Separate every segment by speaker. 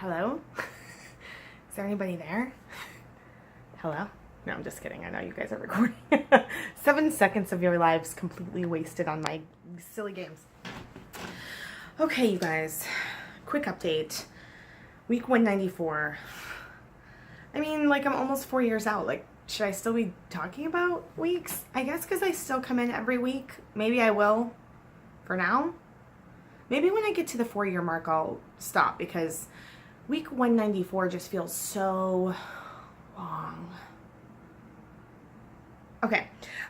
Speaker 1: Hello? Is there anybody there? Hello? No, I'm just kidding. I know you guys are recording. 7 seconds of your lives completely wasted on my silly games. Okay, you guys. Quick update. Week 194. I mean, like, I'm almost 4 years out. Like, should I still be talking about weeks? I guess because I still come in every week. Maybe I will for now. Maybe when I get to the 4-year mark, I'll stop because week 194 just feels so long. Okay.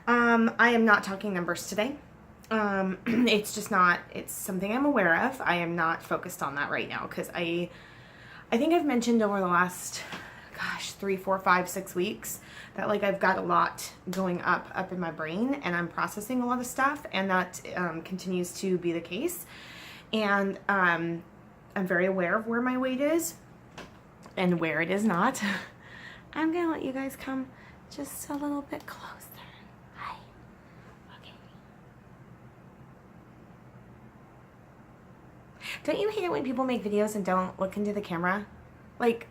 Speaker 1: I am not talking numbers today. It's just not, it's something I'm aware of. I am not focused on that right now because I think I've mentioned over the last, 3, 4, 5, 6 weeks that like I've got a lot going up in my brain and I'm processing a lot of stuff, and that continues to be the case. And I'm very aware of where my weight is and where it is not. I'm gonna let you guys come just a little bit closer. Hi. Okay. Don't you hate it when people make videos and don't look into the camera? Like,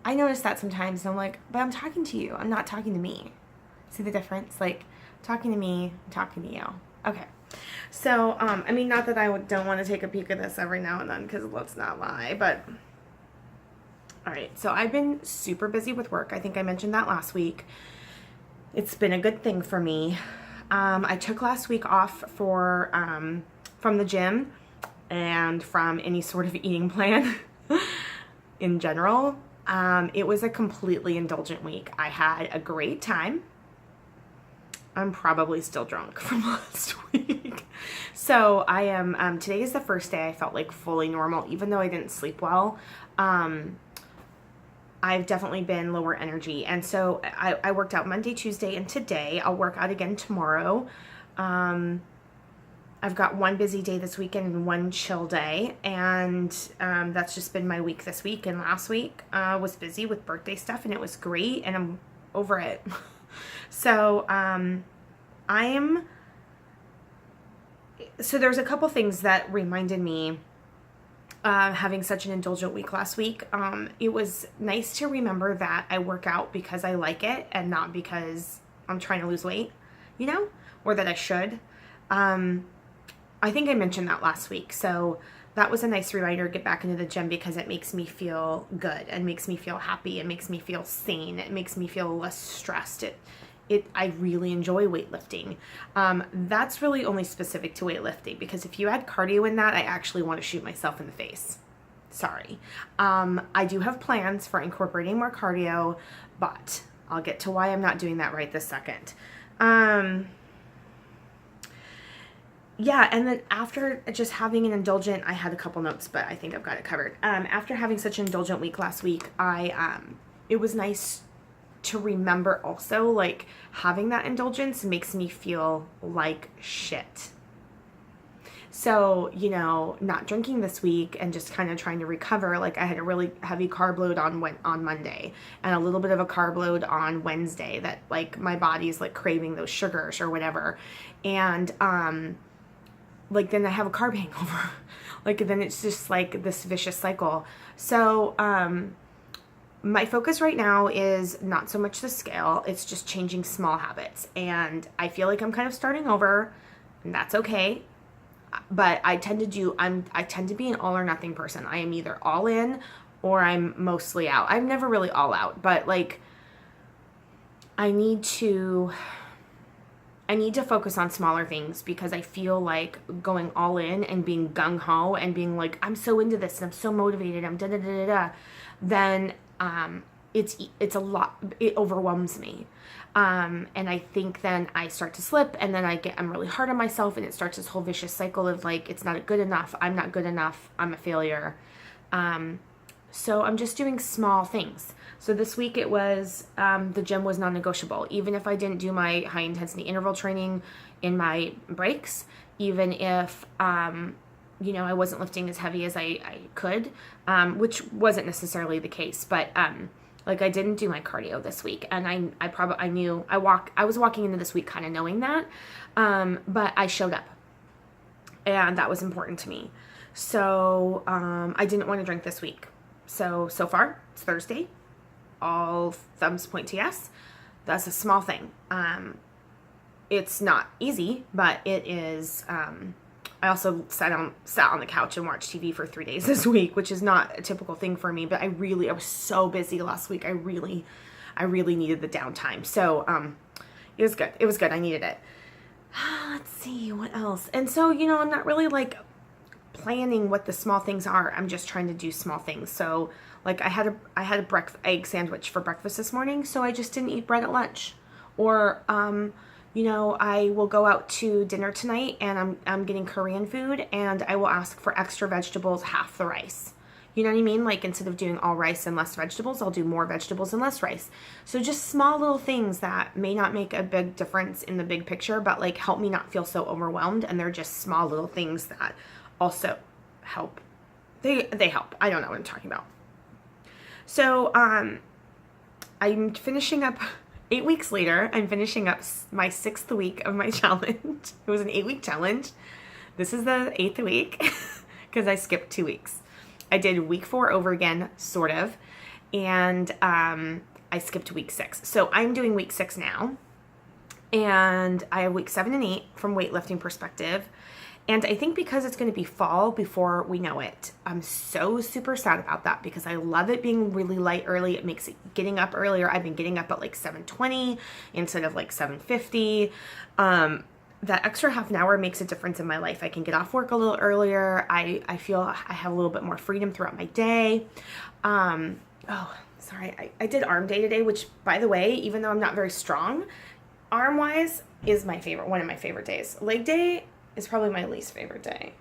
Speaker 1: I notice that sometimes and I'm like, but I'm talking to you. I'm not talking to me. See the difference? Like, talking to me, I'm talking to you. Okay. So, I mean, not that I don't want to take a peek at this every now and then, because let's not lie, but, all right, so I've been super busy with work. I think I mentioned that last week. It's been a good thing for me. I took last week off for, from the gym and from any sort of eating plan in general. It was a completely indulgent week. I had a great time. I'm probably still drunk from last week. So I am, today is the first day I felt like fully normal, even though I didn't sleep well. I've definitely been lower energy. And so I worked out Monday, Tuesday, and today. I'll work out again tomorrow. I've got one busy day this weekend and one chill day. And that's just been my week this week. And last week was busy with birthday stuff and it was great and I'm over it. So, so there's a couple things that reminded me having such an indulgent week last week. It was nice to remember that I work out because I like it and not because I'm trying to lose weight, you know, or that I should. I think I mentioned that last week. So that was a nice reminder to get back into the gym because it makes me feel good and makes me feel happy. It makes me feel sane. It makes me feel less stressed. I really enjoy weightlifting. That's really only specific to weightlifting because if you add cardio in that, I actually want to shoot myself in the face. Sorry. I do have plans for incorporating more cardio, but I'll get to why I'm not doing that right this second. Yeah, and then after just having an indulgent, I had a couple notes, but I think I've got it covered. After having such an indulgent week last week, it was nice to remember also, like, having that indulgence makes me feel like shit. So, you know, not drinking this week and just kind of trying to recover, like, I had a really heavy carb load on Monday and a little bit of a carb load on Wednesday that, like, my body's, like, craving those sugars or whatever. And, like, then I have a carb hangover. Like, then it's just, like, this vicious cycle. So, my focus right now is not so much the scale. It's just changing small habits. And I feel like I'm kind of starting over, and that's okay. But I tend to be an all or nothing person. I am either all in or I'm mostly out. I'm never really all out, but, like, I need to focus on smaller things because I feel like going all in and being gung-ho and being like, I'm so into this and I'm so motivated, I'm da-da-da-da-da, then it's a lot, it overwhelms me. And I think then I start to slip and then I'm really hard on myself and it starts this whole vicious cycle of like, it's not good enough, I'm not good enough, I'm a failure. So I'm just doing small things. So this week it was, the gym was non-negotiable. Even if I didn't do my high intensity interval training in my breaks, even if, you know, I wasn't lifting as heavy as I could, which wasn't necessarily the case, but, like, I didn't do my cardio this week and I was walking into this week kind of knowing that, but I showed up and that was important to me. So, I didn't want to drink this week. So far, it's Thursday. All thumbs point to yes. That's a small thing. It's not easy, but it is. I also sat on the couch and watched TV for 3 days this week, which is not a typical thing for me, but I was so busy last week. I really needed the downtime. So, it was good. It was good. I needed it. Let's see what else. And so, I'm not really like planning what the small things are. I'm just trying to do small things. So like I had a egg sandwich for breakfast this morning, so I just didn't eat bread at lunch. Or I will go out to dinner tonight and I'm getting Korean food, and I will ask for extra vegetables, half the rice. You know what I mean? Like instead of doing all rice and less vegetables, I'll do more vegetables and less rice. So just small little things that may not make a big difference in the big picture, but like help me not feel so overwhelmed. And they're just small little things that also help. They help. I don't know what I'm talking about. So I'm finishing up 8 weeks later. I'm finishing up my 6th week of my challenge. It was an 8-week challenge. This is the 8th week because I skipped 2 weeks. I did week 4 over again, sort of, and I skipped week 6. So I'm doing week 6 now, and I have week 7 and 8 from weightlifting perspective. And I think because it's going to be fall before we know it, I'm so super sad about that because I love it being really light early. It makes it getting up earlier. I've been getting up at like 7:20 instead of like 7:50. That extra half an hour makes a difference in my life. I can get off work a little earlier. I feel I have a little bit more freedom throughout my day. Sorry. I did arm day today, which, by the way, even though I'm not very strong, arm-wise is one of my favorite days. Leg day is probably my least favorite day.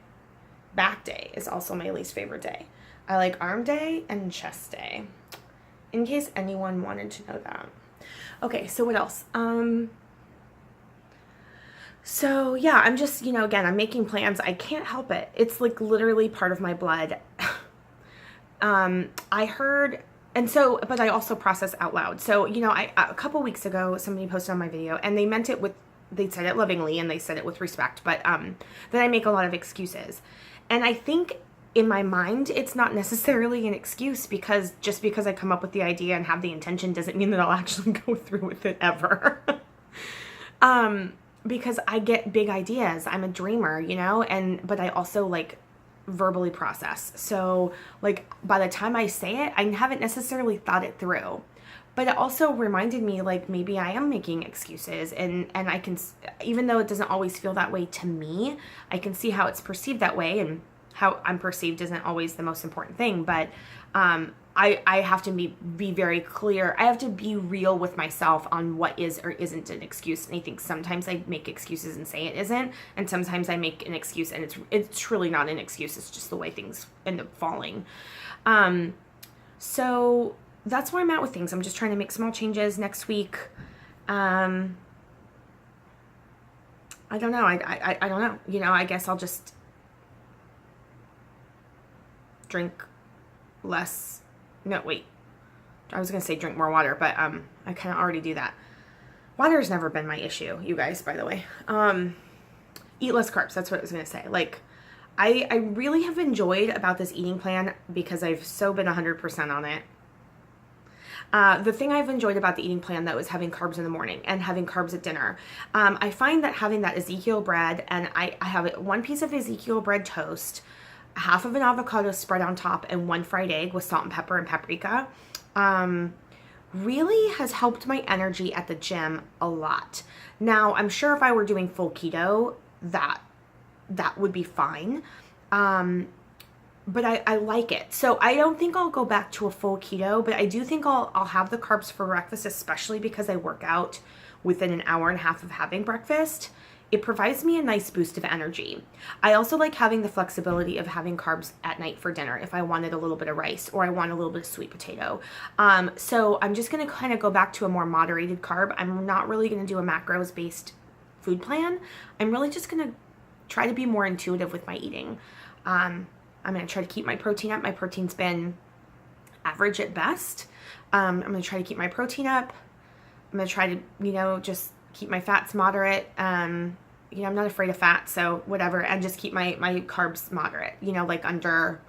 Speaker 1: Back day is also my least favorite day. I like arm day and chest day, in case anyone wanted to know that. Okay, so what else? So yeah, I'm just, again, I'm making plans. I can't help it. It's like literally part of my blood. I heard, but I also process out loud. So, a couple weeks ago, somebody posted on my video and they said it lovingly and they said it with respect, but that I make a lot of excuses. And I think in my mind, it's not necessarily an excuse because just because I come up with the idea and have the intention doesn't mean that I'll actually go through with it ever. Because I get big ideas. I'm a dreamer, but I also like verbally process. So like by the time I say it, I haven't necessarily thought it through. But it also reminded me, like, maybe I am making excuses, and I can, even though it doesn't always feel that way to me, I can see how it's perceived that way, and how I'm perceived isn't always the most important thing, but I have to be very clear. I have to be real with myself on what is or isn't an excuse, and I think sometimes I make excuses and say it isn't, and sometimes I make an excuse and it's truly not an excuse, it's just the way things end up falling. So that's where I'm at with things. I'm just trying to make small changes next week. I don't know. I don't know. I guess I'll just drink less. No, wait. I was going to say drink more water, but I kind of already do that. Water has never been my issue, you guys, by the way. Eat less carbs. That's what I was going to say. Like, I really have enjoyed about this eating plan because I've so been 100% on it. The thing I've enjoyed about the eating plan, though, is having carbs in the morning and having carbs at dinner. I find that having that Ezekiel bread, and I have 1 piece of Ezekiel bread toast, half of an avocado spread on top, and 1 fried egg with salt and pepper and paprika, really has helped my energy at the gym a lot. Now, I'm sure if I were doing full keto, that would be fine. But I like it. So I don't think I'll go back to a full keto, but I do think I'll have the carbs for breakfast, especially because I work out within an hour and a half of having breakfast. It provides me a nice boost of energy. I also like having the flexibility of having carbs at night for dinner if I wanted a little bit of rice or I want a little bit of sweet potato. So I'm just going to kind of go back to a more moderated carb. I'm not really going to do a macros-based food plan. I'm really just going to try to be more intuitive with my eating. I'm going to try to keep my protein up. My protein's been average at best. I'm going to try to keep my protein up. I'm going to try to, just keep my fats moderate. I'm not afraid of fat, so whatever. And just keep my carbs moderate, like under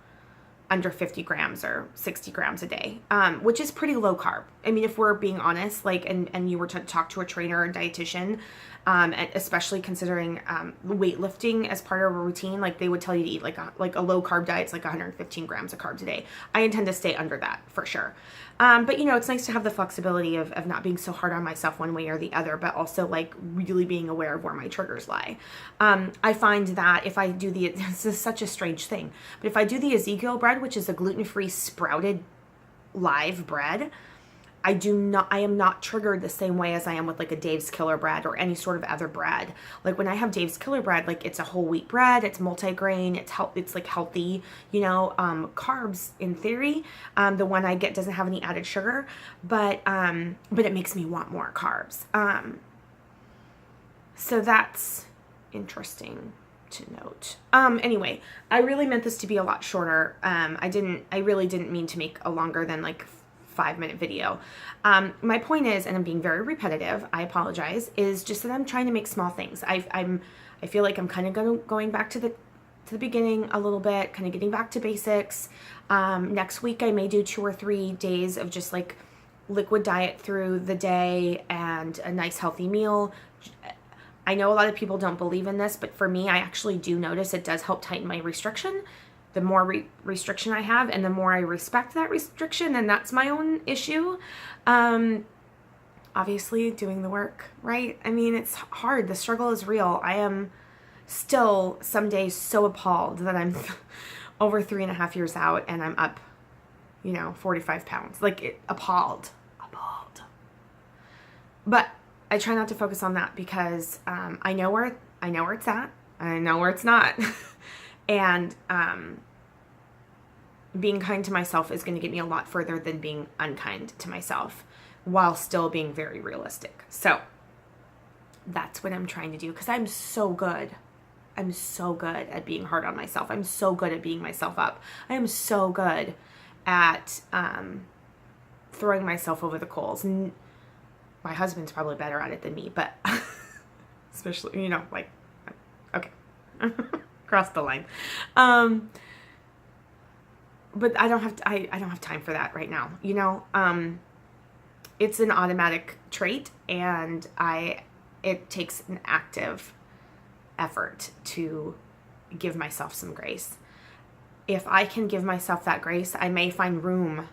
Speaker 1: under 50 grams or 60 grams a day, which is pretty low carb. I mean, if we're being honest, like, and you were to talk to a trainer or dietitian, especially considering weightlifting as part of a routine, like they would tell you to eat like a low carb diet. It's like 115 grams of carbs a day. I intend to stay under that for sure. But you know, it's nice to have the flexibility of not being so hard on myself one way or the other, but also like really being aware of where my triggers lie. I find that if I do this is such a strange thing, but if I do the Ezekiel bread, which is a gluten-free sprouted live bread, I am not triggered the same way as I am with like a Dave's Killer bread or any sort of other bread. Like when I have Dave's Killer bread, like it's a whole wheat bread, it's multigrain, it's like healthy, you know, carbs in theory. The one I get doesn't have any added sugar, but it makes me want more carbs. So that's interesting to note. Anyway, I really meant this to be a lot shorter. I really didn't mean to make a longer than like 5-minute video. My point is, and I'm being very repetitive, I apologize, is just that I'm trying to make small things. I feel like I'm kind of going back to the beginning a little bit, kind of getting back to basics. Next week I may do 2 or 3 days of just like liquid diet through the day and a nice healthy meal. I know a lot of people don't believe in this, but for me, I actually do notice it does help tighten my restriction. The more restriction I have and the more I respect that restriction, and that's my own issue. Obviously doing the work, right? I mean, it's hard. The struggle is real. I am still some days so appalled that I'm over 3.5 years out and I'm up, 45 pounds. Like, appalled. But I try not to focus on that because I know where it's at. I know where it's not. And being kind to myself is going to get me a lot further than being unkind to myself while still being very realistic. So that's what I'm trying to do because I'm so good. I'm so good at being hard on myself. I'm so good at beating myself up. I am so good at throwing myself over the coals. My husband's probably better at it than me, but especially, like, okay. Cross the line. But I don't have time for that right now. It's an automatic trait and it takes an active effort to give myself some grace. If I can give myself that grace, I may find room,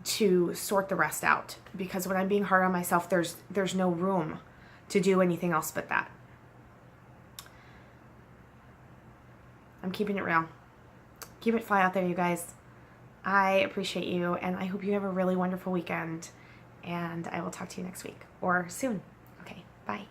Speaker 1: to sort the rest out, because when I'm being hard on myself, there's no room to do anything else but that. I'm keeping it real. Keep it fly out there, you guys. I appreciate you, and I hope you have a really wonderful weekend, and I will talk to you next week or soon. Okay, bye.